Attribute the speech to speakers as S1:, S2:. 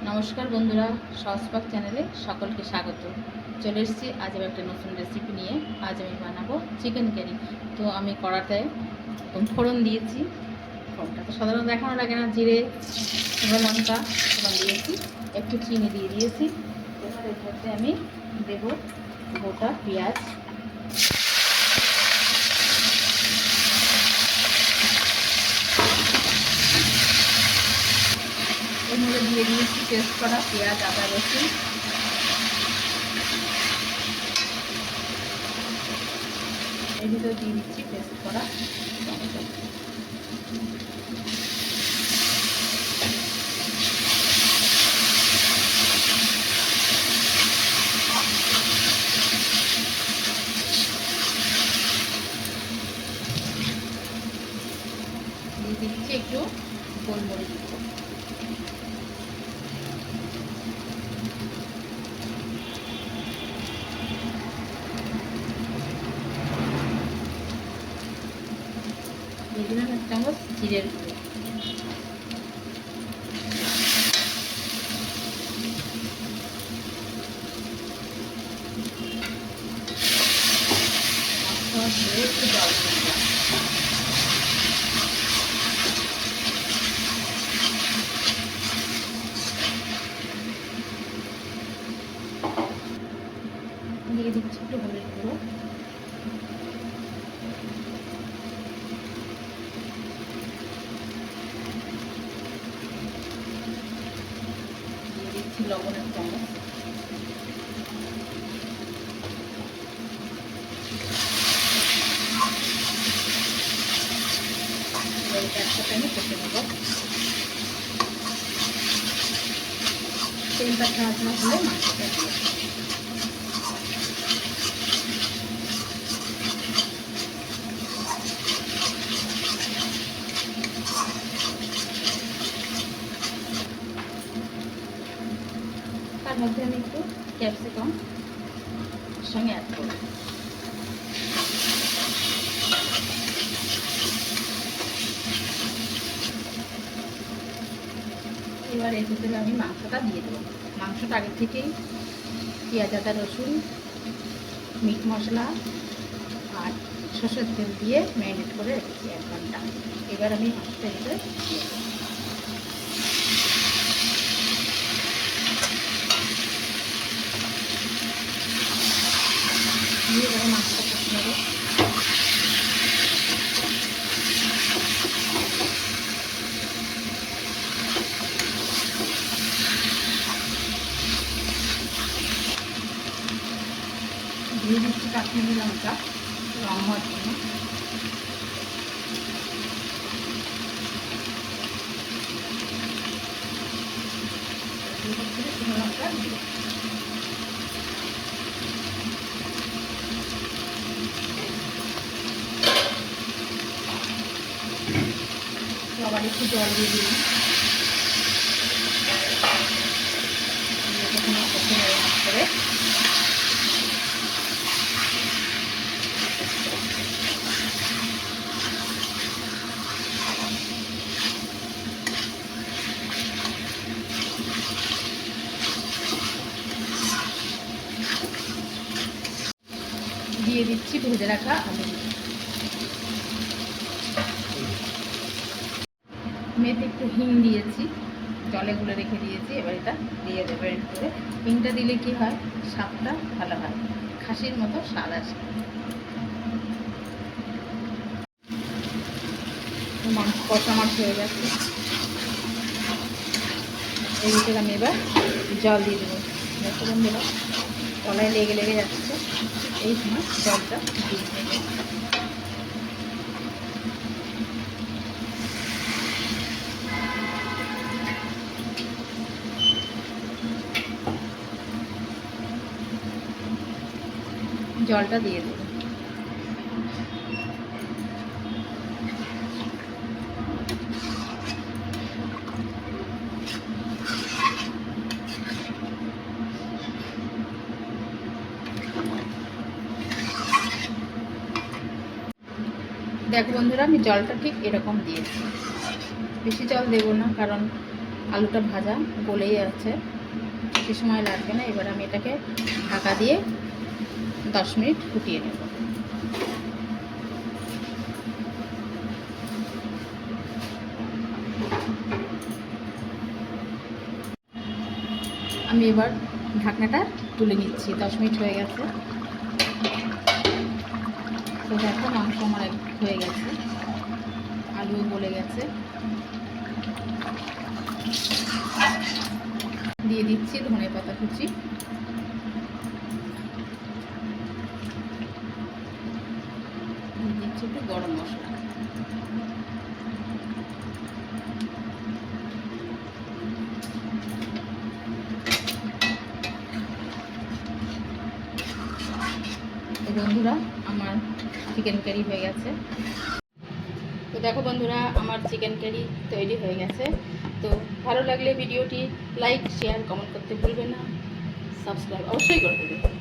S1: নমস্কার বন্ধুরা, সহজপাক চ্যানেলে সকলকে স্বাগত। চলে এসেছি আজ আমি একটা নতুন রেসিপি নিয়ে। আজ আমি বানাবো চিকেন কারি। তো আমি কড়াতে ফোড়ন দিয়েছি। ফোড়নটা তো সাধারণত দেখানো লাগে না, জিরে, শুকনো লঙ্কা ফোড়ন দিয়েছি, একটু চিনি দিয়ে দিয়েছি। এবার এর মধ্যে আমি দেব গোটা পেঁয়াজ, এর মধ্যে দিয়ে দিয়েছি পেস্ট করা পেঁয়াজ, আদা, রসুন। এর ভিতরে দিয়ে দিচ্ছি পেস্ট করা টমেটো। দিয়ে দিচ্ছি একটু গোলমরিচ। দিয়ে দিলাম 1 চামচ জিরের গুঁড়ো। একটু জল দিয়ে দিলাম। দিয়ে দিচ্ছি একটু হলুদ গুঁড়ো, দিয়ে দিচ্ছি লবণ 1 চামচ, একসাথে আমি কষে নেব। তেলটা ছাড়ানো হলে মাংসটা দিয়ে তার মধ্যে আমি একটু ক্যাপসিকাম সঙ্গে অ্যাড করব। এবার এর ভিতরে আমি মাংসটা দিয়ে দেবো। মাংসটা আগে থেকেই পেঁয়াজ, আদা, রসুন, মিট মশলা আর সরষের তেল দিয়ে ম্যারিনেট করে রেখেছি 1 ঘন্টা। এবার আমি মাংসটা ভিতরে দিয়ে দেবো। দিয়ে এবারে মাংসটা কষে নেবো। দিয়ে দিচ্ছি কাশ্মীরি লঙ্কা রং হওয়ার জন্য। শুকনো লঙ্কা দিয়ে আবার একটু জল দিয়ে দিলাম। করে দিয়ে দিচ্ছি ভেজে রাখা আলু। মেয়েতে একটু হিং দিয়েছি, জলে গুলে রেখে দিয়েছি। এবার এটা দিয়ে দেবো এর করে। হিংটা দিলে কি হয়, স্বাদটা ভালো হয়, খাসির মতো স্বাদ আসে। মাংস কষা মাছ হয়ে গেছে। এই ভিতরে আমি এবার জল দিয়ে দেবো। দেখো বন্ধুরা, তলায় লেগে লেগে যাচ্ছে, এই সময় জলটা দিয়ে দেবো। জলটা দিয়ে দেবো। দেখো বন্ধুরা, আমি জলটা ঠিক এরকম দিয়েছি, বেশি জল দেবো না, কারণ আলুটা ভাজা গলেই আছে, বেশি সময় লাগবে না। এবার আমি এটাকে ঢাকা দিয়ে 10 মিনিট ফুটিয়ে নেব। আমি এবার ঢাকনাটা তুলে নিচ্ছি, 10 মিনিট হয়ে গেছে। তো দেখো মাংস আমার হয়ে গেছে, আলুও গলে গেছে। দিয়ে দিচ্ছি ধনেপাতা কুচি, দিয়ে দিচ্ছি একটু গরম মশলা। তো বন্ধুরা আমার চিকেন কারি হয়ে গেছে। তো দেখো বন্ধুরা আমার চিকেন কারি তৈরি হয়ে গেছে। তো ভালো লাগলে ভিডিওটি লাইক শেয়ার কমেন্ট করতে ভুলবেন না, সাবস্ক্রাইব অবশ্যই করে দেবে।